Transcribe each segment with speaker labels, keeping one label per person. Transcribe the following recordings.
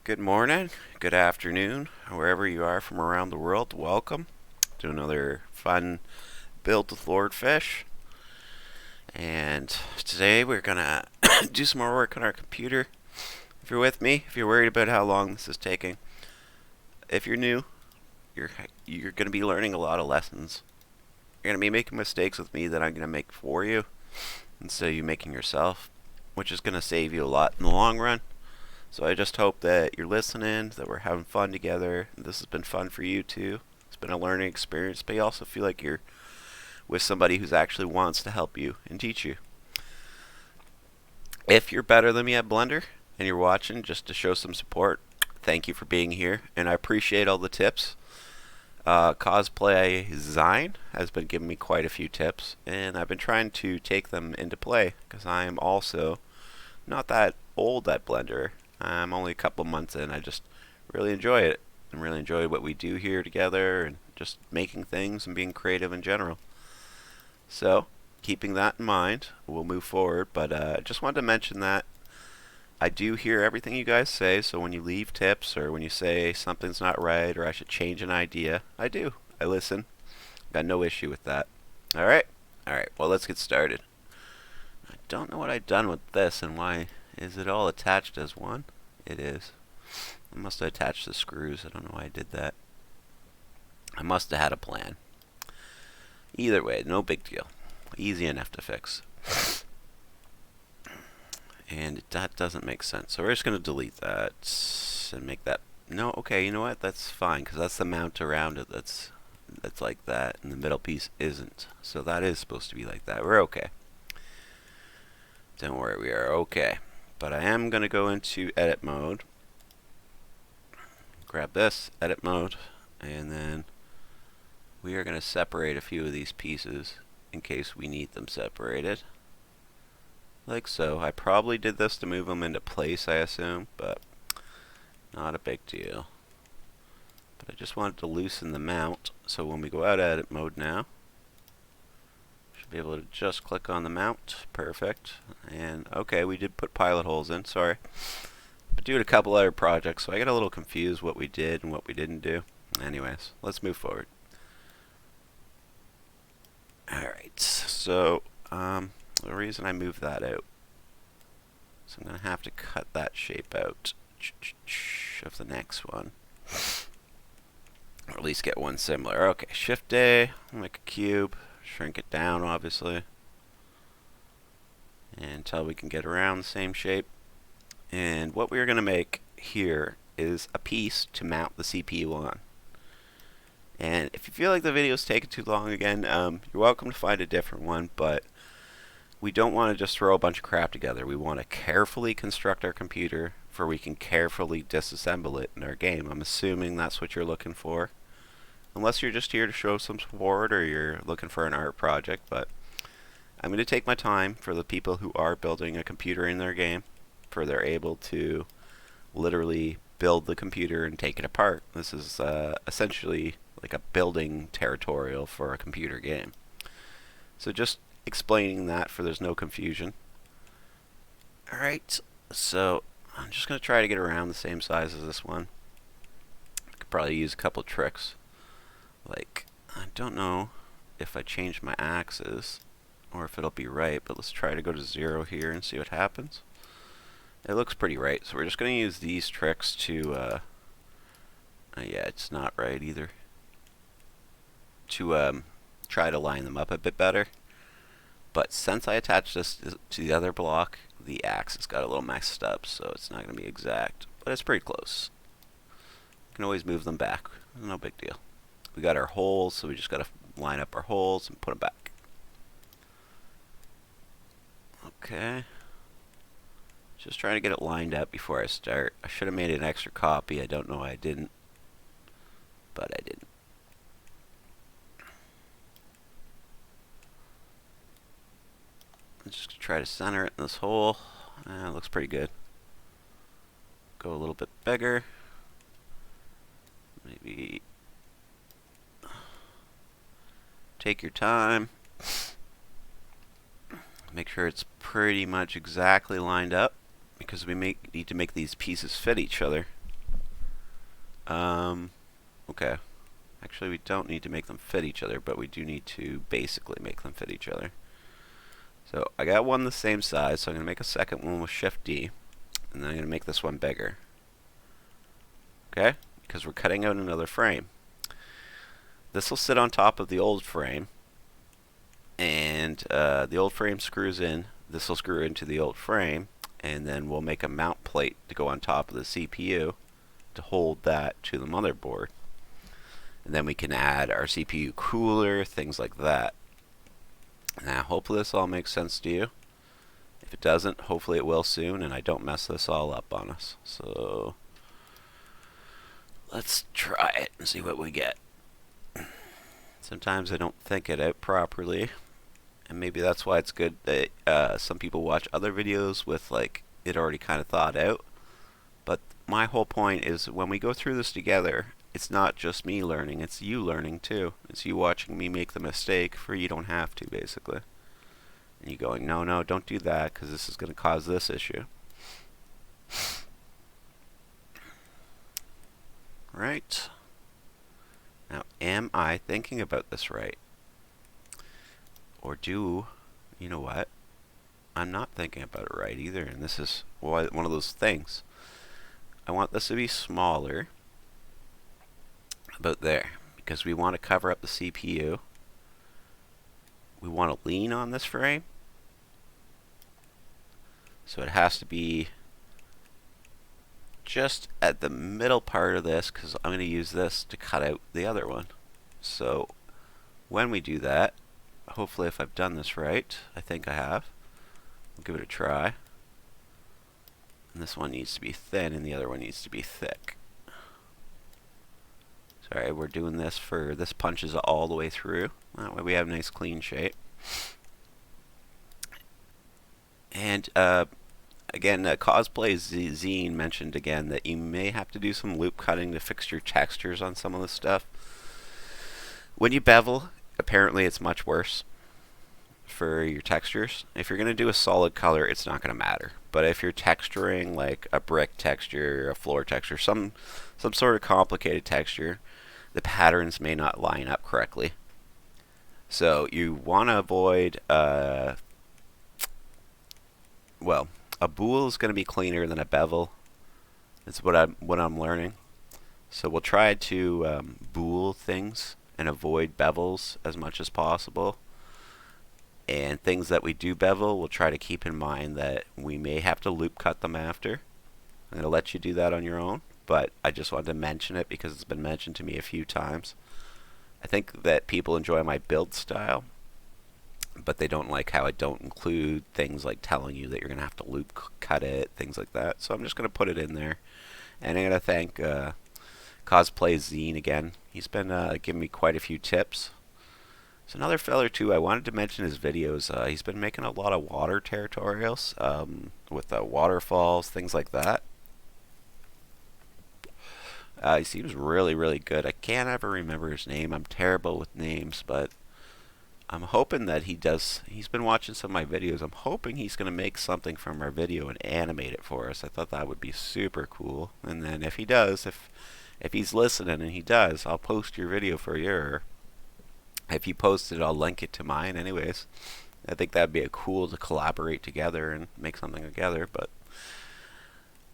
Speaker 1: Good morning, good afternoon, wherever you are from around the world. Welcome to another fun build with Lordfish. And today we're gonna do some more work on our computer. If you're with me, if you're worried about how long this is taking, if you're new, you're you're gonna be learning a lot of lessons. You're gonna be making mistakes with me that I'm gonna make for you instead of you making yourself, which is gonna save you a lot in the long run. So I just hope that you're listening, that we're having fun together. This has been fun for you too. It's been a learning experience, but you also feel like you're with somebody who's actually wants to help you and teach you. If you're better than me at Blender and you're watching just to show some support, thank you for being here, and I appreciate all the tips. Cosplay Design has been giving me quite a few tips, and I've been trying to take them into play because I am also not that old at Blender. I'm only a couple months in. I just really enjoy it and really enjoy what we do here together and just making things and being creative in general. So, keeping that in mind, we'll move forward. But I just wanted to mention that I do hear everything you guys say. So when you leave tips or when you say something's not right or I should change an idea, I do. I listen. Got no issue with that. All right. All right. Well, let's get started. I don't know what I've done with this and why is it all attached as one? It is. I must have attached the screws. I don't know why I did that. I must have had a plan. Either way, no big deal. Easy enough to fix. And that doesn't make sense. So we're just going to delete that and make that... No, okay, you know what? That's fine, because that's the mount around it that's like that, and the middle piece isn't. So that is supposed to be like that. We're okay. Don't worry, we are okay. But I am going to go into edit mode. Grab this, edit mode, and then we are going to separate a few of these pieces in case we need them separated. Like so. I probably did this to move them into place, I assume, but not a big deal. But I just wanted to loosen the mount, so when we go out of edit mode now, be able to just click on the mount. Perfect. And okay, we did put pilot holes in. Sorry. But doing a couple other projects, so I get a little confused what we did and what we didn't do. Anyways, let's move forward. Alright, so the reason I moved that out, so I'm going to have to cut that shape out of the next one. Or at least get one similar. Okay, Shift A, make a cube. Shrink it down, obviously, until we can get around the same shape. And what we're going to make here is a piece to mount the CPU on. And if you feel like the video is taking too long again, you're welcome to find a different one, but we don't want to just throw a bunch of crap together. We want to carefully construct our computer for we can carefully disassemble it in our game. I'm assuming that's what you're looking for. Unless you're just here to show some support or you're looking for an art project, but I'm going to take my time for the people who are building a computer in their game, for they're able to literally build the computer and take it apart. This is essentially like a building tutorial for a computer game. So just explaining that for there's no confusion. Alright, so I'm just going to try to get around the same size as this one. I could probably use a couple tricks. Like, I don't know if I change my axis or if it'll be right, but let's try to go to 0 here and see what happens. It looks pretty right, so we're just going to use these tricks to, yeah, it's not right either, to try to line them up a bit better. But since I attached this to the other block, the axis got a little messed up, so it's not going to be exact, but it's pretty close. You can always move them back, no big deal. We got our holes, so we just got to line up our holes and put them back. Okay. Just trying to get it lined up before I start. I should have made an extra copy. I don't know why I didn't. But I didn't. I'm just going to try to center it in this hole. It looks pretty good. Go a little bit bigger. Maybe... Take your time. Make sure it's pretty much exactly lined up because we need to make these pieces fit each other. Okay. Actually, we don't need to make them fit each other, but we do need to basically make them fit each other. So I got one the same size, so I'm going to make a second one with Shift D, and then I'm going to make this one bigger. Okay? Because we're cutting out another frame. This will sit on top of the old frame, and the old frame screws in. This will screw into the old frame, and then we'll make a mount plate to go on top of the CPU to hold that to the motherboard. And then we can add our CPU cooler, things like that. Now, hopefully this all makes sense to you. If it doesn't, hopefully it will soon, and I don't mess this all up on us. So, let's try it and see what we get. Sometimes I don't think it out properly, and maybe that's why it's good that some people watch other videos with like it already kind of thought out. But my whole point is when we go through this together, it's not just me learning, it's you learning too. It's you watching me make the mistake for you don't have to, basically. And you going, no, no, don't do that because this is going to cause this issue. Right. Now, am I thinking about this right? Or you know what? I'm not thinking about it right either, and this is one of those things. I want this to be smaller, about there, because we want to cover up the CPU. We want to lean on this frame, so it has to be just at the middle part of this, because I'm going to use this to cut out the other one. So when we do that, hopefully if I've done this right, I think I have, we'll give it a try. And this one needs to be thin and the other one needs to be thick. Sorry, we're doing this for, this punches all the way through. That way we have a nice clean shape. And again, Cosplay Zine mentioned again that you may have to do some loop cutting to fix your textures on some of this stuff. When you bevel, apparently it's much worse for your textures. If you're going to do a solid color, it's not going to matter. But if you're texturing like a brick texture, a floor texture, some sort of complicated texture, the patterns may not line up correctly. So you want to avoid, well, a bool is going to be cleaner than a bevel. That's what I'm learning. So we'll try to bool things and avoid bevels as much as possible. And things that we do bevel, we'll try to keep in mind that we may have to loop cut them after. I'm going to let you do that on your own, but I just wanted to mention it because it's been mentioned to me a few times. I think that people enjoy my build style, but they don't like how I don't include things like telling you that you're going to have to loop cut it, things like that. So I'm just going to put it in there. And I'm going to thank Cosplay Zine again. He's been giving me quite a few tips. There's another feller too, I wanted to mention his videos. He's been making a lot of water tutorials with waterfalls, things like that. He seems really, really good. I can't ever remember his name. I'm terrible with names, but I'm hoping that he does. He's been watching some of my videos. I'm hoping he's going to make something from our video and animate it for us. I thought that would be super cool. And then if he does, if he's listening and he does, I'll post your video for you. If you post it, I'll link it to mine anyways. I think that'd be cool to collaborate together and make something together, but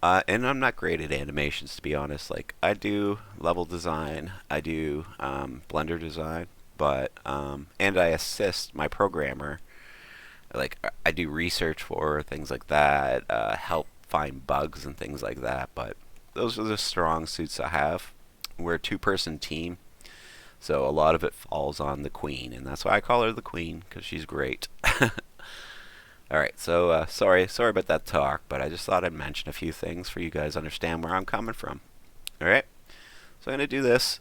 Speaker 1: and I'm not great at animations, to be honest. Like, I do level design, I do Blender design, but and I assist my programmer. Like, I do research for things like that, help find bugs and things like that, but those are the strong suits I have. We're a two-person team. So a lot of it falls on the queen, and that's why I call her the queen, because she's great. Alright, so sorry about that talk, but I just thought I'd mention a few things for you guys to understand where I'm coming from. Alright, so I'm going to do this.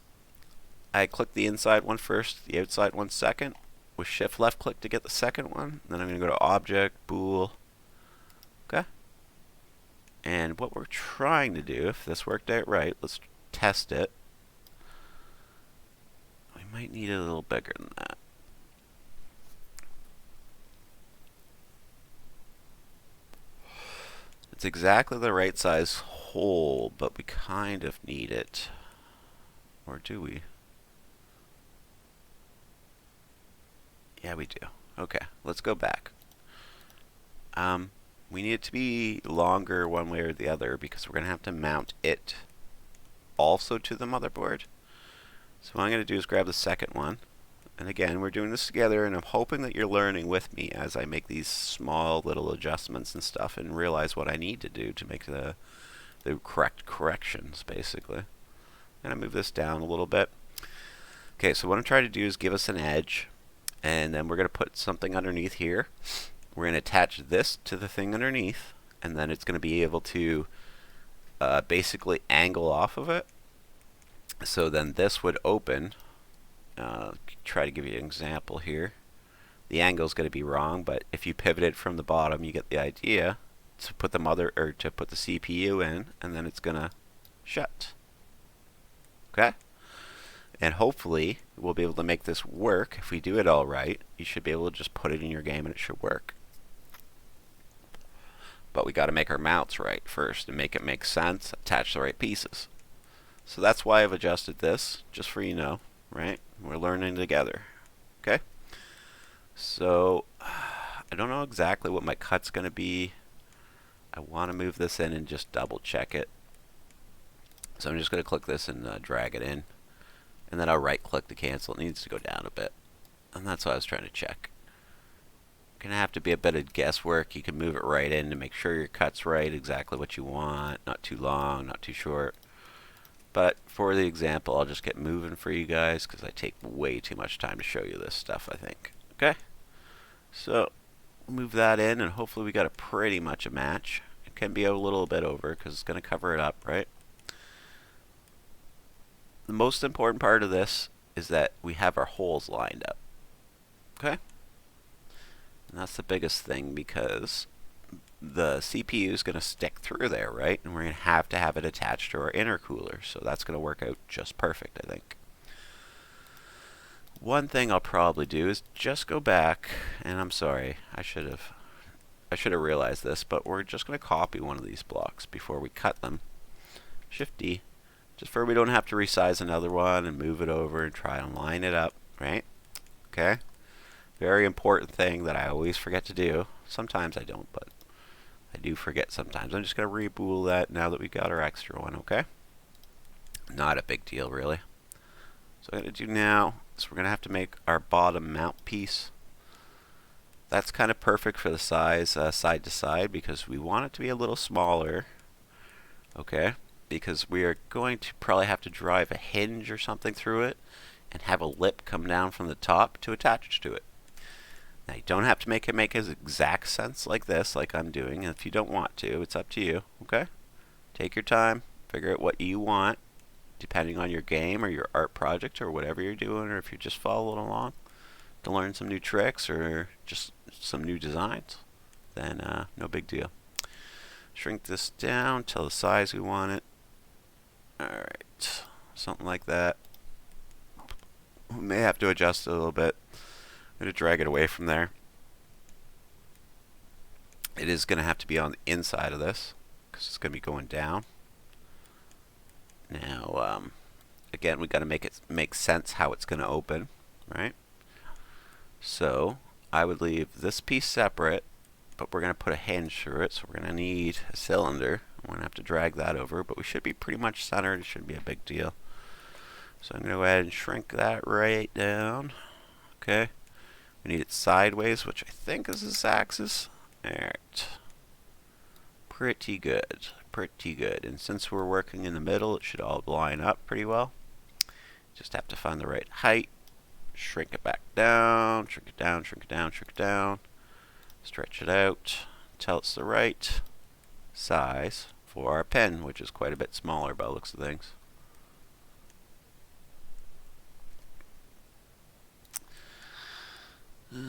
Speaker 1: I click the inside one first, the outside one second, with shift left click to get the second one. Then I'm going to go to Object, Bool. Okay. And what we're trying to do, if this worked out right, let's test it. Might need it a little bigger than that. It's exactly the right size hole, but we kind of need it. Or do we? Yeah, we do. Okay, let's go back. We need it to be longer one way or the other because we're going to have to mount it also to the motherboard. So what I'm going to do is grab the second one. And again, we're doing this together, and I'm hoping that you're learning with me as I make these small little adjustments and stuff and realize what I need to do to make the correct corrections, basically. I'm going to move this down a little bit. Okay, so what I'm trying to do is give us an edge, and then we're going to put something underneath here. We're going to attach this to the thing underneath, and then it's going to be able to basically angle off of it. So then this would open. Try to give you an example here. The angle is going to be wrong, but if you pivot it from the bottom, you get the idea. To put the to put the CPU in, and then it's going to shut. Okay? And hopefully we'll be able to make this work. If we do it all right, you should be able to just put it in your game and it should work. But we got to make our mounts right first and make it make sense, attach the right pieces. So that's why I've adjusted this, just for you know, right? We're learning together. Okay? So I don't know exactly what my cut's going to be. I want to move this in and just double check it. So I'm just going to click this and drag it in. And then I'll right click to cancel. It needs to go down a bit. And that's what I was trying to check. Gonna have to be a bit of guesswork. You can move it right in to make sure your cut's right, exactly what you want. Not too long, not too short. But for the example, I'll just get moving for you guys because I take way too much time to show you this stuff, I think. Okay? So, move that in and hopefully we got a pretty much a match. It can be a little bit over because it's going to cover it up, right? The most important part of this is that we have our holes lined up. Okay? And that's the biggest thing because the CPU is going to stick through there, right? And we're going to have it attached to our intercooler. So that's going to work out just perfect, I think. One thing I'll probably do is just go back, and I'm sorry, I should have realized this, but we're just going to copy one of these blocks before we cut them. Shift D, just for we don't have to resize another one and move it over and try and line it up, right? Okay? Very important thing that I always forget to do. Sometimes I don't, but I do forget sometimes. I'm just going to rebool that now that we got our extra one, okay? Not a big deal, really. So what I'm going to do now is we're going to have to make our bottom mount piece. That's kind of perfect for the size side to side because we want it to be a little smaller, okay? Because we are going to probably have to drive a hinge or something through it and have a lip come down from the top to attach to it. Now you don't have to make as exact sense like this, like I'm doing. And if you don't want to, it's up to you, okay? Take your time, figure out what you want, depending on your game or your art project or whatever you're doing, or if you're just following along to learn some new tricks or just some new designs, then no big deal. Shrink this down till the size we want it. Alright, something like that. We may have to adjust it a little bit. I'm going to drag it away from there. It is going to have to be on the inside of this because it's going to be going down. Now, again, we got to make it make sense how it's going to open, right? So I would leave this piece separate, but we're going to put a hinge through it, so we're going to need a cylinder. We're going to have to drag that over, but we should be pretty much centered. It shouldn't be a big deal. So I'm going to go ahead and shrink that right down. Okay. We need it sideways, which I think is this axis. Alright. Pretty good. Pretty good. And since we're working in the middle, it should all line up pretty well. Just have to find the right height. Shrink it back down. Shrink it down, shrink it down, shrink it down. Stretch it out until it's the right size for our pen, which is quite a bit smaller by the looks of things.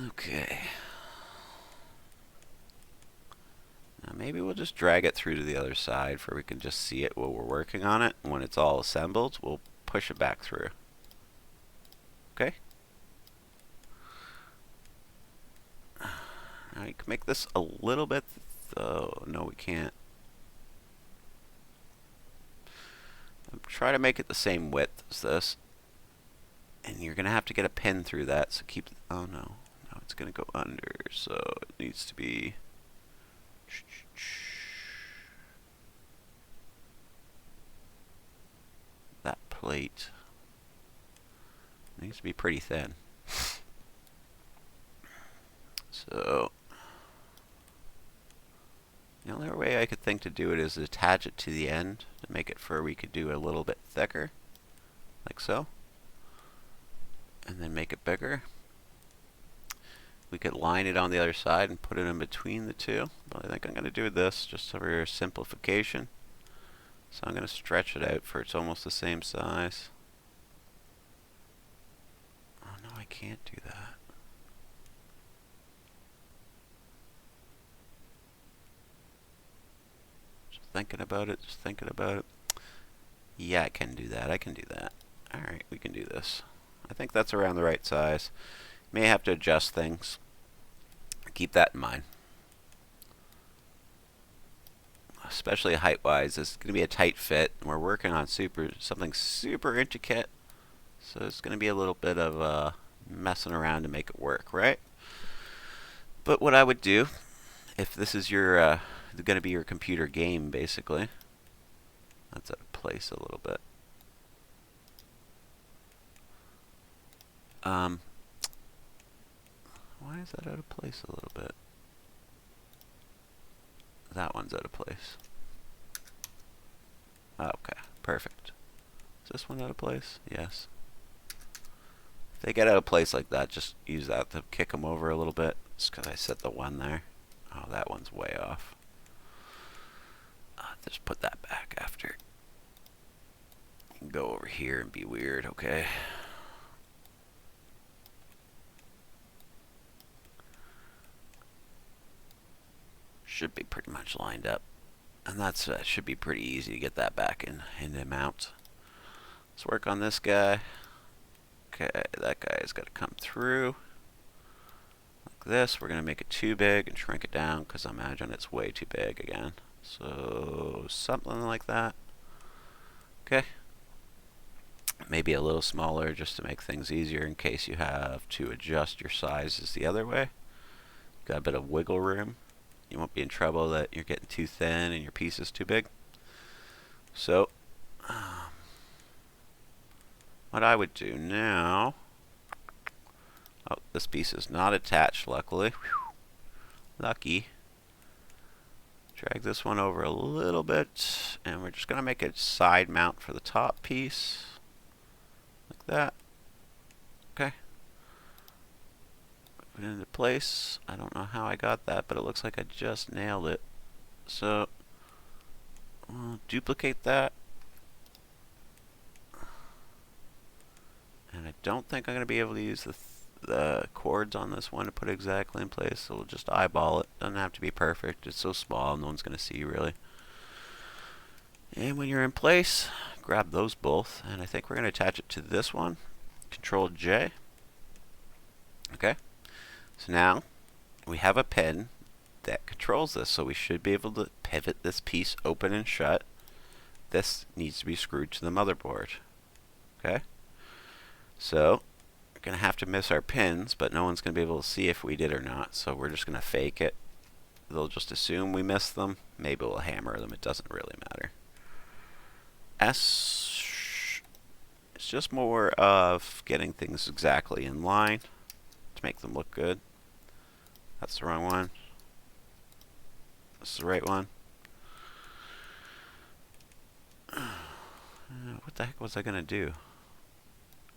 Speaker 1: Okay. Now maybe we'll just drag it through to the other side for we can just see it while we're working on it. When it's all assembled, we'll push it back through. Okay? Now you can make this a little bit, though. No, we can't. I'm try to make it the same width as this. And you're going to have to get a pin through that, so keep... Oh, no. No, it's going to go under, so it needs to be... That plate needs to be pretty thin. So... The only way I could think to do it is attach it to the end to make it where we could do a little bit thicker, like so, and then make it bigger. We could line it on the other side and put it in between the two, but I think I'm going to do this just for simplification. So I'm going to stretch it out for it's almost the same size. Oh no, I can't do that. Thinking about it, just thinking about it. Yeah, I can do that. I can do that. Alright, we can do this. I think that's around the right size. May have to adjust things. Keep that in mind. Especially height-wise, it's going to be a tight fit. We're working on something super intricate. So it's going to be a little bit of messing around to make it work, right? But what I would do, if this is your going to be your computer game, basically. That's out of place a little bit. Why is that out of place a little bit? That one's out of place. Okay, perfect. Is this one out of place? Yes. If they get out of place like that, just use that to kick them over a little bit. Just because I set the one there. Oh, that one's way off. Just put that back after. You can go over here and be weird, okay? Should be pretty much lined up. And that's should be pretty easy to get that back in the mount. Let's work on this guy. Okay, that guy's got to come through. Like this. We're going to make it too big and shrink it down because I imagine it's way too big again. So something like that. Okay. Maybe a little smaller just to make things easier in case you have to adjust your sizes the other way. Got a bit of wiggle room. You won't be in trouble that you're getting too thin and your piece is too big. So what I would do now... Oh, this piece is not attached, luckily. Whew. Lucky. Drag this one over a little bit, and we're just going to make a side mount for the top piece. Like that. Okay. Put it into place. I don't know how I got that, but it looks like I just nailed it. So, I'll duplicate that. And I don't think I'm going to be able to use the chords on this one to put it exactly in place, so we'll just eyeball it. Doesn't have to be perfect. It's so small, no one's going to see really. And when you're in place, grab those both, and I think we're going to attach it to this one. Control J. Okay. So now we have a pin that controls this, so we should be able to pivot this piece open and shut. This needs to be screwed to the motherboard. Okay. So we're going to have to miss our pins, but no one's going to be able to see if we did or not, so we're just going to fake it. They'll just assume we missed them. Maybe we'll hammer them. It doesn't really matter. S. It's just more of getting things exactly in line to make them look good. That's the wrong one. This is the right one. What the heck was I going to do?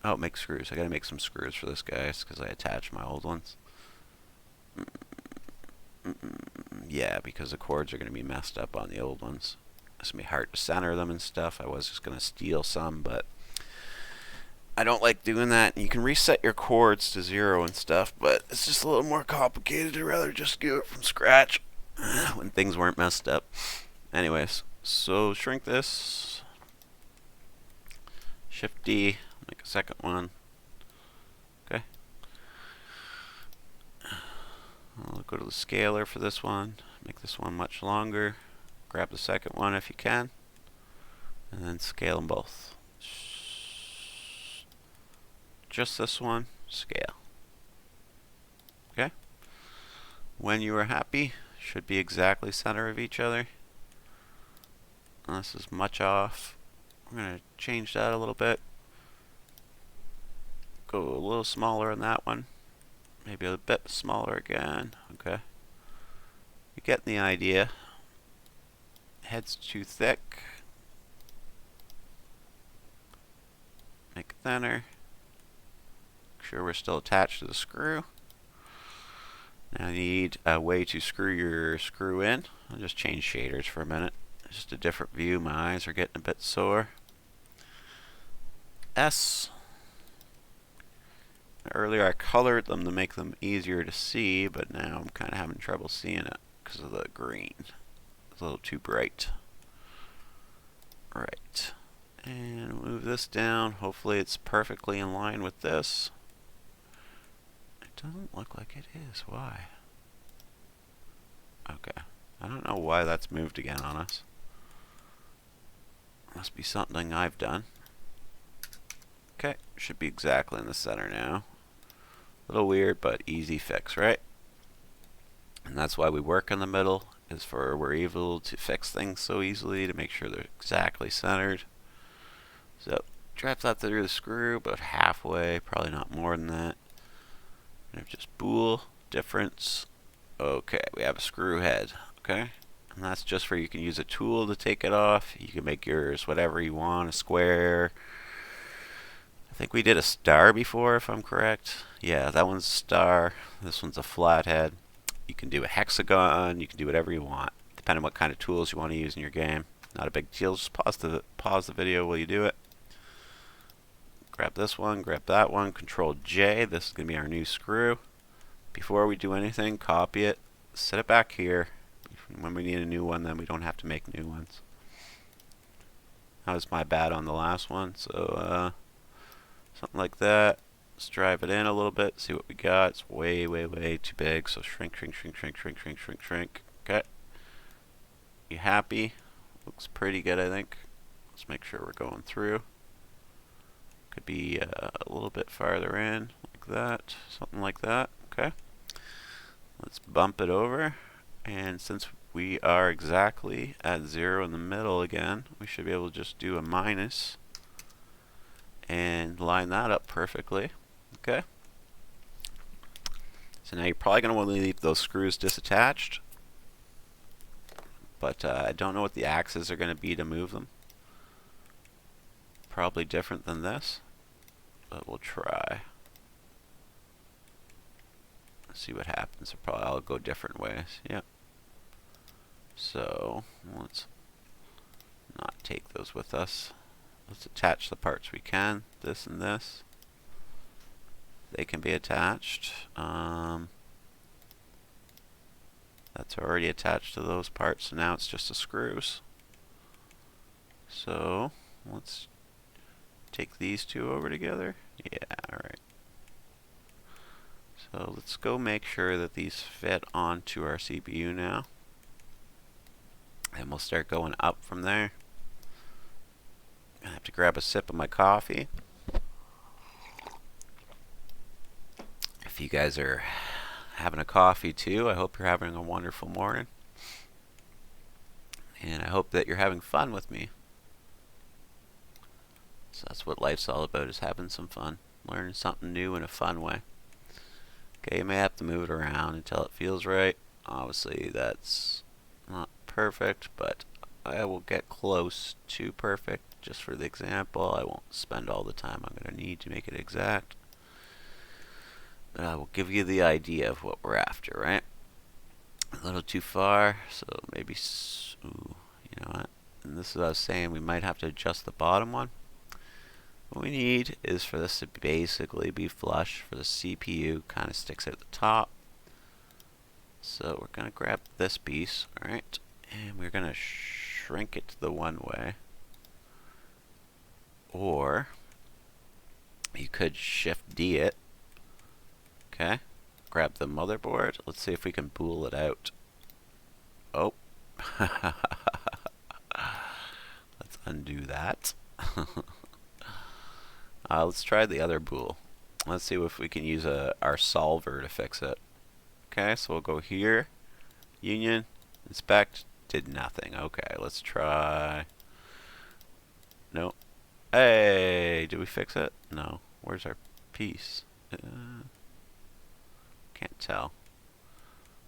Speaker 1: Oh, make screws. I gotta make some screws for this guy because I attached my old ones. Yeah, because the cords are gonna be messed up on the old ones. It's gonna be hard to center them and stuff. I was just gonna steal some, but I don't like doing that. You can reset your cords to 0 and stuff, but it's just a little more complicated. I'd rather just do it from scratch when things weren't messed up. Anyways, so shrink this. Shift D. Make a second one. Okay. I'll go to the scaler for this one. Make this one much longer. Grab the second one if you can. and then scale them both. Just this one, scale. Okay. When you are happy, should be exactly center of each other. This is much off. I'm going to change that a little bit. Go a little smaller on that one. Maybe a bit smaller again. Okay. You get the idea. Head's too thick. Make it thinner. Make sure we're still attached to the screw. Now you need a way to screw your screw in. I'll just change shaders for a minute. Just a different view. My eyes are getting a bit sore. S. Earlier I colored them to make them easier to see, but now I'm kind of having trouble seeing it because of the green. It's a little too bright. Right. And move this down. Hopefully it's perfectly in line with this. It doesn't look like it is. Why? Okay. I don't know why that's moved again on us. Must be something I've done. Okay, should be exactly in the center now. A little weird, but easy fix, right? And that's why we work in the middle, is for we're able to fix things so easily to make sure they're exactly centered. So, drop that through the screw about halfway, probably not more than that. And just bool, difference. Okay, we have a screw head, okay? And that's just for you can use a tool to take it off. You can make yours whatever you want, a square. I think we did a star before, if I'm correct. Yeah, that one's a star. This one's a flathead. You can do a hexagon. You can do whatever you want, depending on what kind of tools you want to use in your game. Not a big deal. Just pause the video while you do it. Grab this one, grab that one, Control J. This is going to be our new screw. Before we do anything, copy it, set it back here. When we need a new one, then we don't have to make new ones. That was my bad on the last one, so something like that. Let's drive it in a little bit, see what we got. It's way, way, way too big, so shrink, shrink, shrink, shrink, shrink, shrink, shrink, shrink. Okay. You happy? Looks pretty good, I think. Let's make sure we're going through. Could be a little bit farther in, like that, something like that. Okay. Let's bump it over, and since we are exactly at 0 in the middle again, we should be able to just do a minus and line that up perfectly. Okay. So now you're probably going to want to leave those screws disattached, but I don't know what the axes are going to be to move them. Probably different than this, but we'll try. Let's see what happens. Probably I'll go different ways. Yep. So let's not take those with us. Let's attach the parts we can. This and this. They can be attached. That's already attached to those parts, so now it's just the screws. So let's take these two over together. Yeah, alright. So let's go make sure that these fit onto our CPU now. And we'll start going up from there. I have to grab a sip of my coffee. If you guys are having a coffee too, I hope you're having a wonderful morning. And I hope that you're having fun with me. So that's what life's all about, is having some fun. Learning something new in a fun way. Okay, you may have to move it around until it feels right. Obviously that's not perfect, but I will get close to perfect. Just for the example, I won't spend all the time I'm going to need to make it exact. But I will give you the idea of what we're after, right? A little too far, so maybe, ooh, you know what? And this is what I was saying, we might have to adjust the bottom one. What we need is for this to basically be flush, for the CPU kind of sticks at the top. So we're going to grab this piece, alright, and we're going to shrink it the one way. Or you could Shift D it. Okay, grab the motherboard. Let's see if we can bool it out. Oh. Let's undo that. Let's try the other bool. Let's see if we can use our solver to fix it. Okay, so we'll go here, union, inspect, did nothing. Okay, let's try. No. Hey, did we fix it? No. Where's our piece? Can't tell.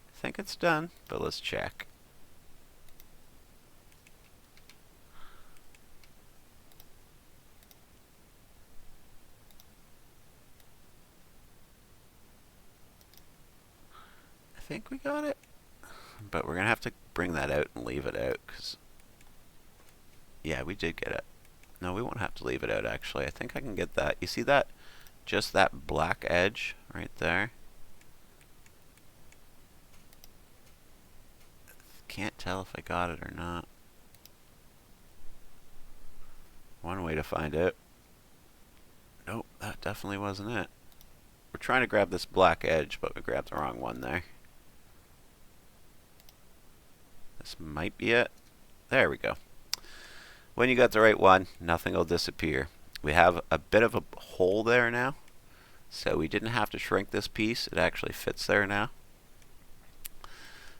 Speaker 1: I think it's done, but let's check. I think we got it, but we're gonna have to bring that out and leave it out, cause yeah, we did get it. No, we won't have to leave it out actually. I think I can get that. You see that? Just that black edge right there. Can't tell if I got it or not. One way to find out. Nope, that definitely wasn't it. We're trying to grab this black edge, but we grabbed the wrong one there. This might be it. There we go. When you got the right one, nothing will disappear. We have a bit of a hole there now, so we didn't have to shrink this piece. It actually fits there now.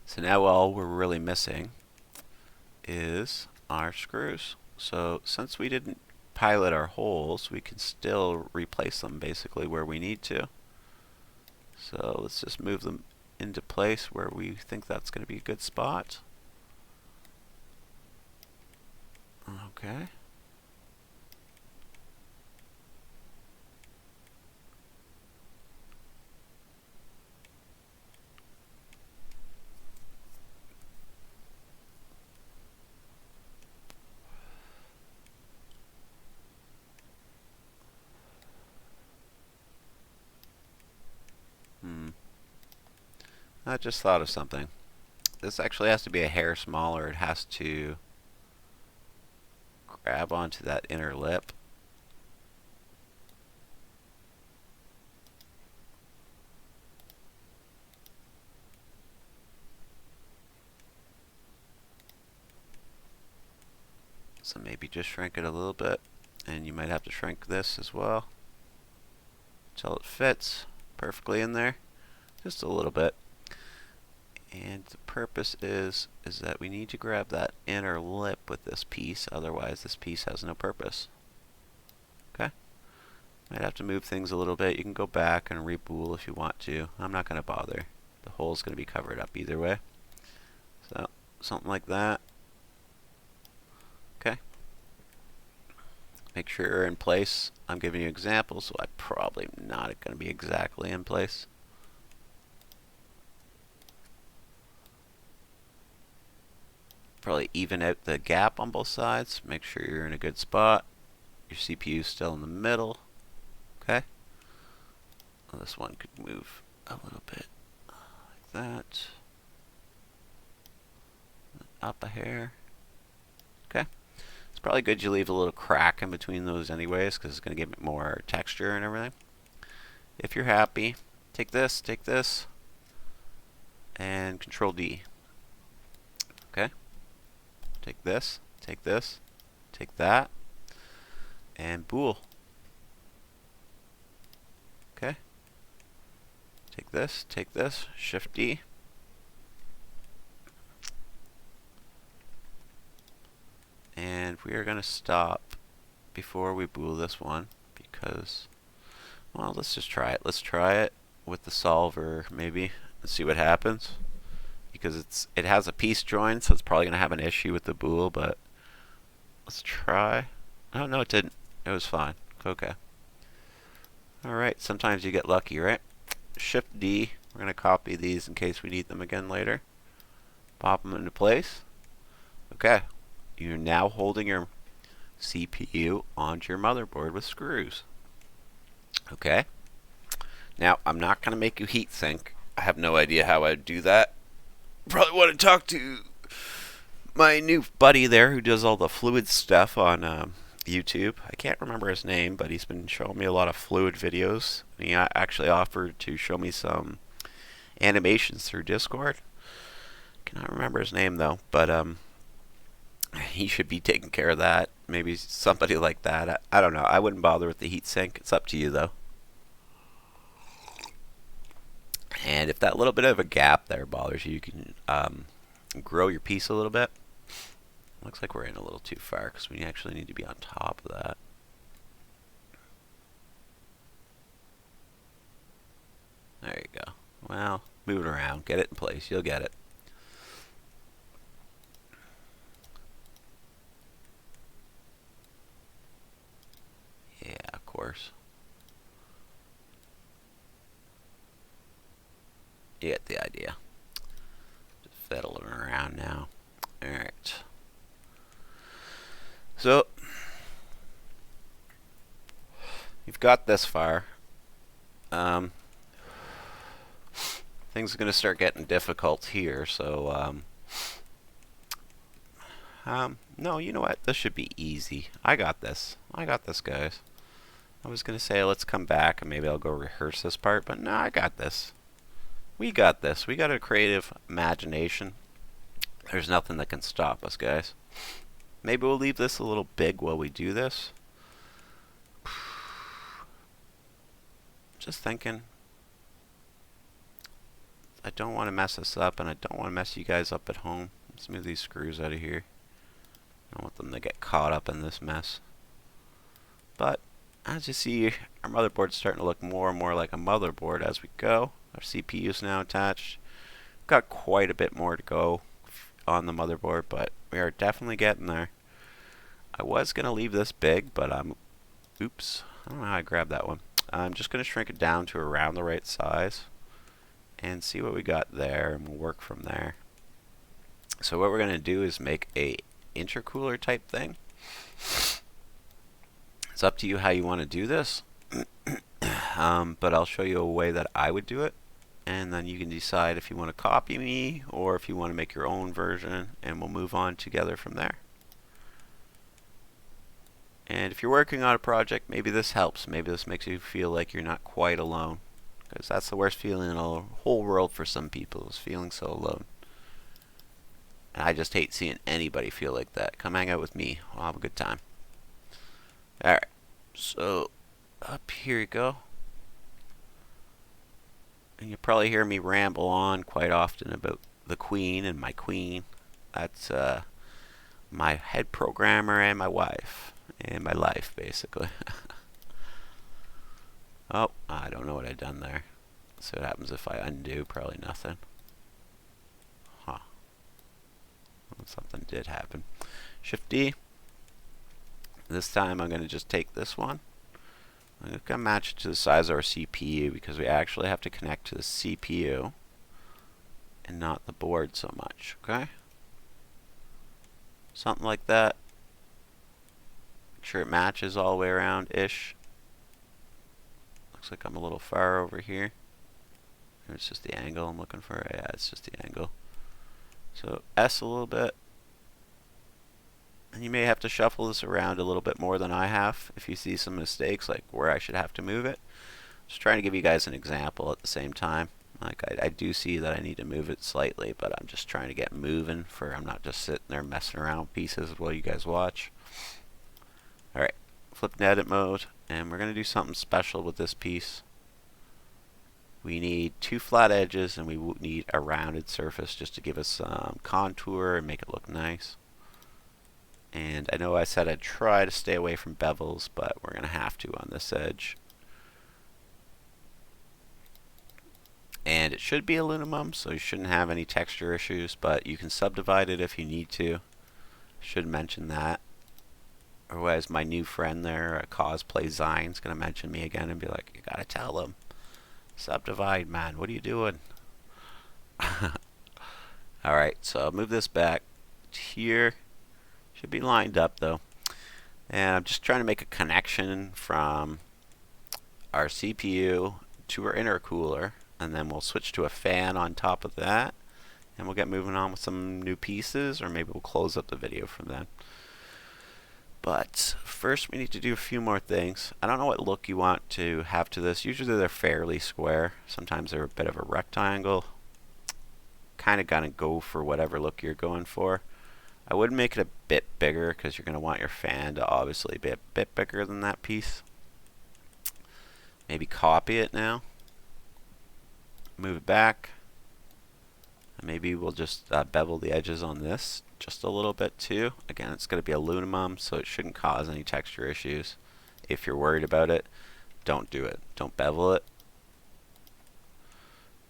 Speaker 1: So now all we're really missing is our screws. So since we didn't pilot our holes, we can still replace them basically where we need to. So let's just move them into place where we think that's going to be a good spot. Okay. I just thought of something. This actually has to be a hair smaller. It has to grab onto that inner lip. So maybe just shrink it a little bit, and you might have to shrink this as well until it fits perfectly in there, just a little bit. And the purpose is that we need to grab that inner lip with this piece, otherwise this piece has no purpose. Okay? Might have to move things a little bit. You can go back and rebool if you want to. I'm not going to bother. The hole's going to be covered up either way. So, something like that. Okay? Make sure you're in place. I'm giving you examples, so I'm probably not going to be exactly in place. Probably even out the gap on both sides. Make sure you're in a good spot. Your CPU's still in the middle. Okay? Well, this one could move a little bit like that. Up a hair. Okay? It's probably good you leave a little crack in between those anyways, because it's going to give it more texture and everything. If you're happy, take this, and Control D. Okay? Take this, take that, and bool. Okay? Take this, Shift D. And we are going to stop before we bool this one because, well, let's just try it. Let's try it with the solver maybe and see what happens. Because it has a piece join, so it's probably going to have an issue with the bool, but let's try. Oh, no, it didn't. It was fine. Okay. Alright, sometimes you get lucky, right? Shift D. We're going to copy these in case we need them again later. Pop them into place. Okay. You're now holding your CPU onto your motherboard with screws. Okay. Now, I'm not going to make you heat sink. I have no idea how I'd do that. Probably want to talk to my new buddy there who does all the fluid stuff on YouTube. I can't remember his name, but he's been showing me a lot of fluid videos. And he actually offered to show me some animations through Discord. Cannot remember his name though, but he should be taking care of that. Maybe somebody like that. I don't know. I wouldn't bother with the heatsink. It's up to you though. And if that little bit of a gap there bothers you, you can grow your piece a little bit. Looks like we're in a little too far because we actually need to be on top of that. There you go. Well, move it around. Get it in place. You'll get it. Yeah, of course. You get the idea. Just fiddling around now. Alright. So, you've got this far. Things are going to start getting difficult here, so, no, you know what? This should be easy. I got this. I got this, guys. I was going to say, let's come back and maybe I'll go rehearse this part, but no, I got this. We got this. We got a creative imagination. There's nothing that can stop us, guys. Maybe we'll leave this a little big while we do this. Just thinking. I don't want to mess this up, and I don't want to mess you guys up at home. Let's move these screws out of here. I don't want them to get caught up in this mess. But, as you see, our motherboard's starting to look more and more like a motherboard as we go. Our CPU is now attached. Got quite a bit more to go on the motherboard, but we are definitely getting there. I was going to leave this big, but oops, I don't know how I grabbed that one. I'm just going to shrink it down to around the right size and see what we got there, and we'll work from there. So what we're going to do is make a intercooler type thing. It's up to you how you want to do this, but I'll show you a way that I would do it, and then you can decide if you want to copy me or if you want to make your own version, and we'll move on together from there. And if you're working on a project, maybe this helps. Maybe this makes you feel like you're not quite alone, because that's the worst feeling in the whole world for some people, is feeling so alone. And I just hate seeing anybody feel like that. Come hang out with me. I'll have a good time. Alright, so up here you go. And you'll probably hear me ramble on quite often about the Queen and my Queen. That's my head programmer and my wife. And my life, basically. Oh, I don't know what I've done there. So what happens if I undo? Probably nothing. Huh. Well, something did happen. Shift D. This time I'm going to just take this one. I'm going to match it to the size of our CPU, because we actually have to connect to the CPU and not the board so much. Okay? Something like that. Make sure it matches all the way around-ish. Looks like I'm a little far over here. Or it's just the angle I'm looking for. Yeah, it's just the angle. So S a little bit. And you may have to shuffle this around a little bit more than I have if you see some mistakes, like where I should have to move it. Just trying to give you guys an example at the same time. Like I do see that I need to move it slightly, but I'm just trying to get moving, for I'm not just sitting there messing around with pieces while you guys watch. Alright, flip to edit mode, and we're going to do something special with this piece. We need two flat edges, and we need a rounded surface just to give us some contour and make it look nice. And I know I said I'd try to stay away from bevels, but we're going to have to on this edge. And it should be aluminum, so you shouldn't have any texture issues, but you can subdivide it if you need to. Should mention that. Otherwise, my new friend there, Cosplay Zion's going to mention me again and be like, you got to tell him. Subdivide, man. What are you doing? Alright, so I'll move this back here. Should be lined up though. And I'm just trying to make a connection from our CPU to our intercooler, and then we'll switch to a fan on top of that, and we'll get moving on with some new pieces, or maybe we'll close up the video from then. But first we need to do a few more things. I don't know what look you want to have to this. Usually they're fairly square. Sometimes they're a bit of a rectangle. Kind of gonna go for whatever look you're going for. I would make it a bit bigger because you're going to want your fan to obviously be a bit bigger than that piece. Maybe copy it now. Move it back. And maybe we'll just bevel the edges on this just a little bit too. Again, it's going to be aluminum, so it shouldn't cause any texture issues. If you're worried about it, don't do it. Don't bevel it.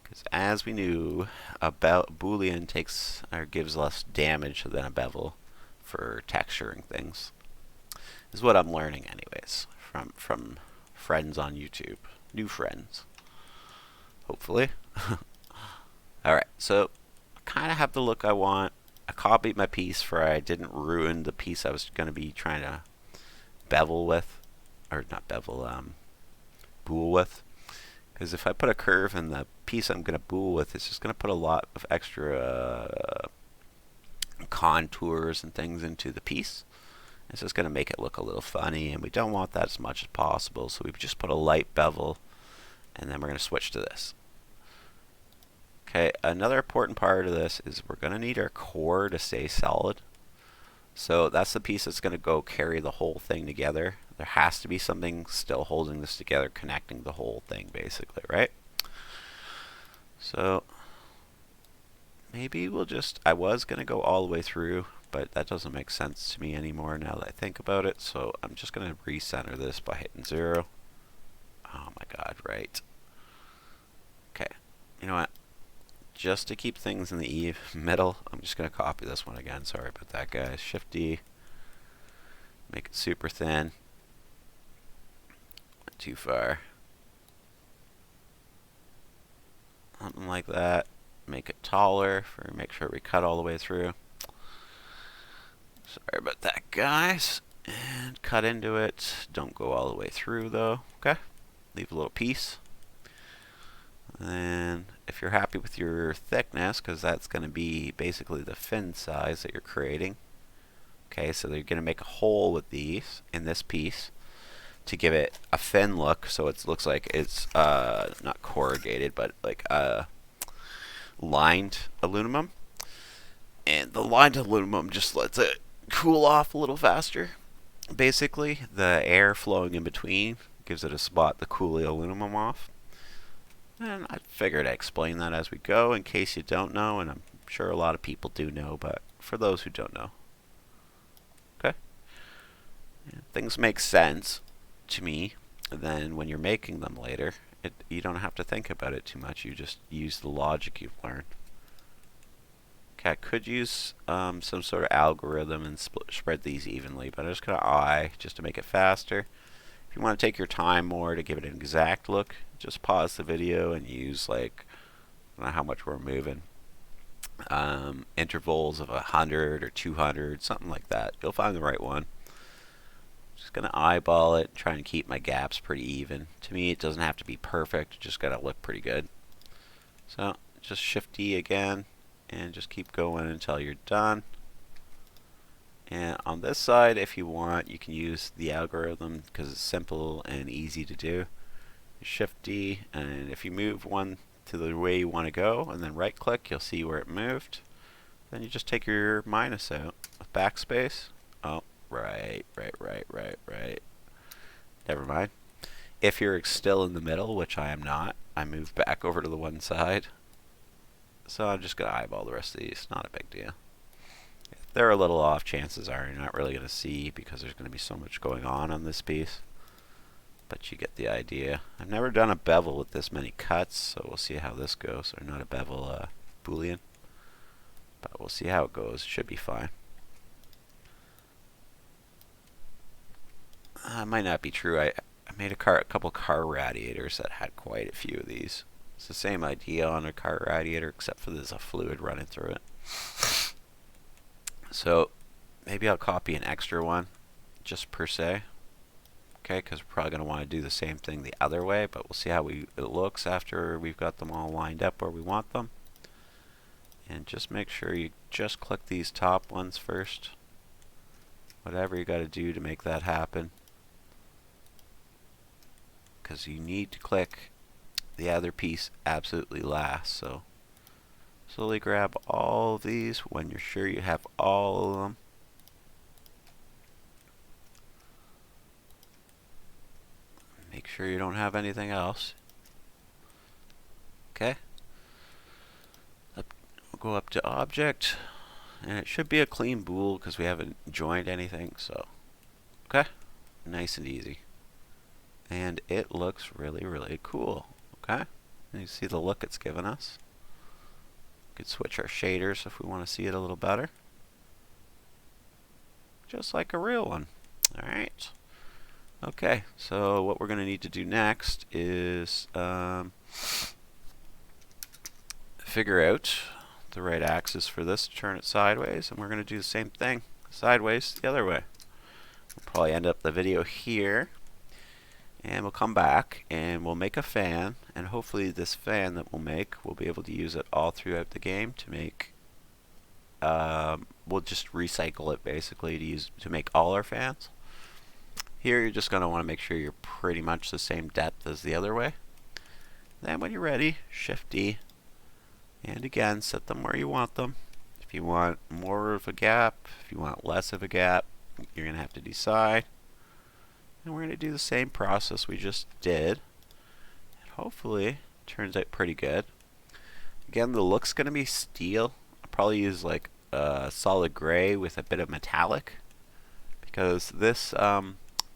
Speaker 1: Because as we knew, a boolean takes or gives less damage than a bevel for texturing things. Is what I'm learning anyways from friends on YouTube. New friends. Hopefully. Alright, so I kind of have the look I want. I copied my piece for I didn't ruin the piece I was going to be trying to bevel with. Or not bevel, bool with. Because if I put a curve in the piece I'm going to bool with, it's just going to put a lot of extra contours and things into the piece. It's just going to make it look a little funny, and we don't want that as much as possible, so we just put a light bevel, and then we're going to switch to this. Okay, another important part of this is we're going to need our core to stay solid. So that's the piece that's going to go carry the whole thing together. There has to be something still holding this together, connecting the whole thing basically, right? So maybe we'll just, I was going to go all the way through, but that doesn't make sense to me anymore now that I think about it. So I'm just going to recenter this by hitting 0. Oh my god, right. Okay, you know what? Just to keep things in the middle, I'm just going to copy this one again. Sorry about that, guys. Shift D. Make it super thin. Went too far. Something like that. Make it taller. Make sure we cut all the way through. Sorry about that, guys. And cut into it. Don't go all the way through, though. Okay. Leave a little piece. And if you're happy with your thickness, because that's going to be basically the fin size that you're creating. Okay, so you're going to make a hole with these in this piece to give it a fin look, so it looks like it's not corrugated, but like lined aluminum. And the lined aluminum just lets it cool off a little faster. Basically, the air flowing in between gives it a spot to cool the aluminum off. And I figured I'd explain that as we go in case you don't know, and I'm sure a lot of people do know, but for those who don't know. Okay? Yeah, things make sense to me, and then when you're making them later, you don't have to think about it too much, you just use the logic you've learned. Okay, I could use some sort of algorithm and spread these evenly, but I'm just going to I just to make it faster. If you want to take your time more to give it an exact look, just pause the video and use like, I don't know how much we're moving, intervals of 100 or 200, something like that. You'll find the right one. Just going to eyeball it, try and keep my gaps pretty even. To me, it doesn't have to be perfect, just got to look pretty good. So just Shift D again and just keep going until you're done. And on this side, if you want, you can use the algorithm because it's simple and easy to do. Shift D, and if you move one to the way you want to go and then right click, you'll see where it moved. Then you just take your minus out with backspace. Oh, right. Never mind. If you're still in the middle, which I am not, I move back over to the one side. So I'm just going to eyeball the rest of these. Not a big deal. If they're a little off, chances are you're not really going to see because there's going to be so much going on this piece. But you get the idea. I've never done a bevel with this many cuts, so we'll see how this goes. Or not a bevel boolean. But we'll see how it goes. It should be fine. Might not be true. I made a couple car radiators that had quite a few of these. It's the same idea on a car radiator, except for there's a fluid running through it. So maybe I'll copy an extra one, just per se. Okay, because we're probably going to want to do the same thing the other way, but we'll see how it looks after we've got them all lined up where we want them. And just make sure you just click these top ones first. Whatever you got to do to make that happen. Because you need to click the other piece absolutely last. So Slowly grab all of these when you're sure you have all of them. Make sure you don't have anything else. Okay. We'll go up to object, and it should be a clean bool because we haven't joined anything. So, okay, nice and easy. And it looks really, really cool. Okay, and you see the look it's given us. We could switch our shaders if we want to see it a little better. Just like a real one. Alright. Okay, so what we're going to need to do next is figure out the right axis for this to turn it sideways, and we're going to do the same thing sideways the other way. We'll probably end up the video here, and we'll come back and we'll make a fan, and hopefully this fan that we'll make, we'll be able to use it all throughout the game to make we'll just recycle it basically to make all our fans. Here you're just going to want to make sure you're pretty much the same depth as the other way. Then when you're ready, Shift D, and again set them where you want them. If you want more of a gap, if you want less of a gap, you're going to have to decide. And we're going to do the same process we just did. And hopefully it turns out pretty good. Again, the look's going to be steel. I'll probably use like a solid gray with a bit of metallic, because this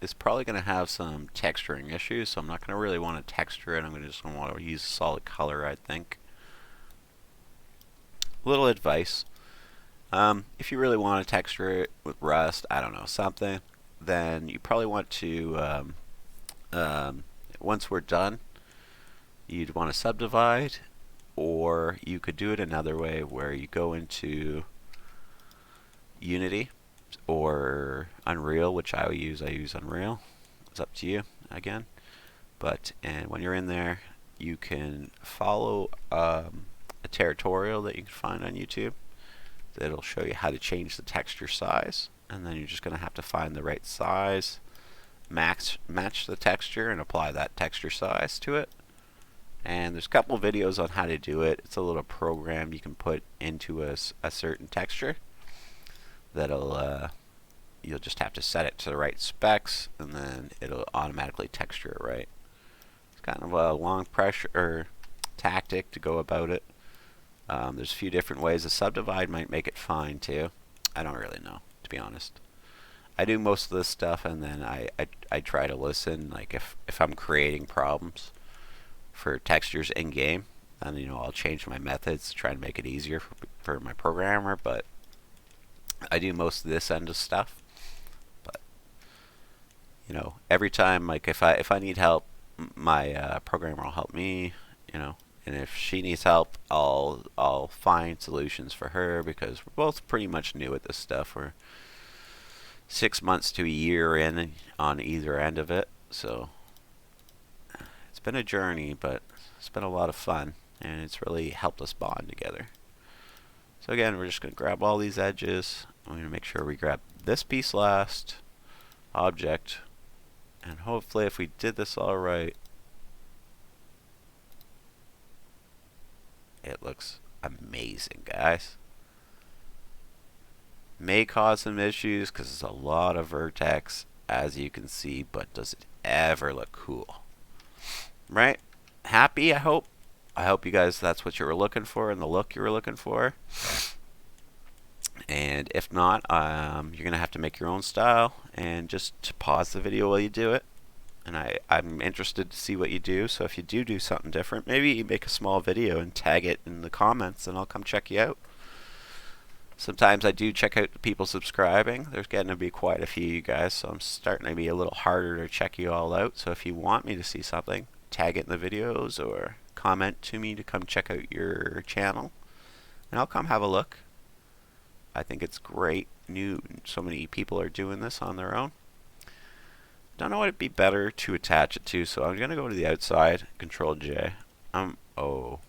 Speaker 1: is probably going to have some texturing issues, so I'm not going to really want to texture it. I'm just going to want to use a solid color, I think. Little advice. If you really want to texture it with rust, I don't know, something, then you probably want to, once we're done, you'd want to subdivide, or you could do it another way where you go into Unity or Unreal, which I use Unreal. It's up to you again. And when you're in there, you can follow a tutorial that you can find on YouTube that'll show you how to change the texture size, and then you're just going to have to find the right size, match the texture, and apply that texture size to it. And there's a couple videos on how to do it. It's a little program you can put into a certain texture that'll you'll just have to set it to the right specs, and then it'll automatically texture it right. It's kind of a long pressure tactic to go about it. There's a few different ways. A subdivide might make it fine too. I don't really know, to be honest. I do most of this stuff, and then I try to listen. Like if I'm creating problems for textures in game, then I'll change my methods to try and make it easier for my programmer. But I do most of this end of stuff. But every time, like if I need help, my programmer will help me. And if she needs help, I'll find solutions for her, because we're both pretty much new at this stuff. We're 6 months to a year in on either end of it, so it's been a journey, but it's been a lot of fun, and it's really helped us bond together. So again, we're just going to grab all these edges. I'm going to make sure we grab this piece last, object, and hopefully if we did this all right, it looks amazing, guys. May cause some issues because there's a lot of vertex, as you can see, but does it ever look cool? Right? Happy, I hope. I hope you guys, that's what you were looking for and the look you were looking for. And if not, you're going to have to make your own style, and just pause the video while you do it. And I'm interested to see what you do, so if you do something different, maybe you make a small video and tag it in the comments, and I'll come check you out. Sometimes I do check out the people subscribing. There's getting to be quite a few of you guys, so I'm starting to be a little harder to check you all out. So if you want me to see something, tag it in the videos or comment to me to come check out your channel, and I'll come have a look. I think it's great. So many people are doing this on their own. Don't know what it'd be better to attach it to, so I'm going to go to the outside, Control J. Oh.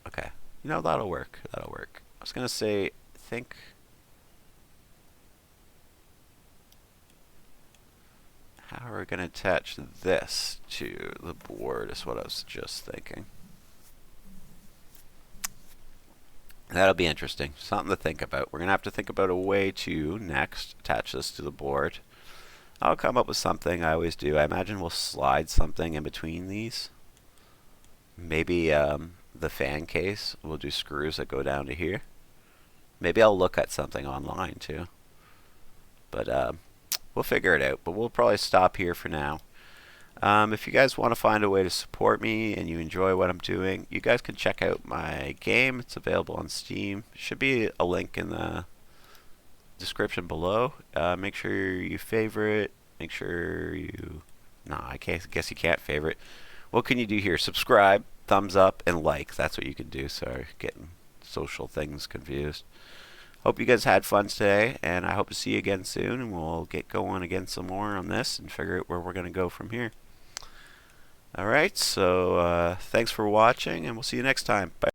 Speaker 1: Okay. That'll work. That'll work. I was going to say, think. How are we going to attach this to the board is what I was just thinking. That'll be interesting. Something to think about. We're going to have to think about a way to next attach this to the board. I'll come up with something. I always do. I imagine we'll slide something in between these. Maybe the fan case. We'll do screws that go down to here. Maybe I'll look at something online too. But we'll figure it out. But we'll probably stop here for now. If you guys want to find a way to support me and you enjoy what I'm doing, you guys can check out my game. It's available on Steam. Should be a link in the description below. Make sure you favorite. Make sure you... No, I guess you can't favorite. What can you do here? Subscribe, thumbs up, and like. That's what you can do. Sorry, getting social things confused. Hope you guys had fun today, and I hope to see you again soon, and we'll get going again some more on this and figure out where we're going to go from here. Alright, so thanks for watching, and we'll see you next time. Bye.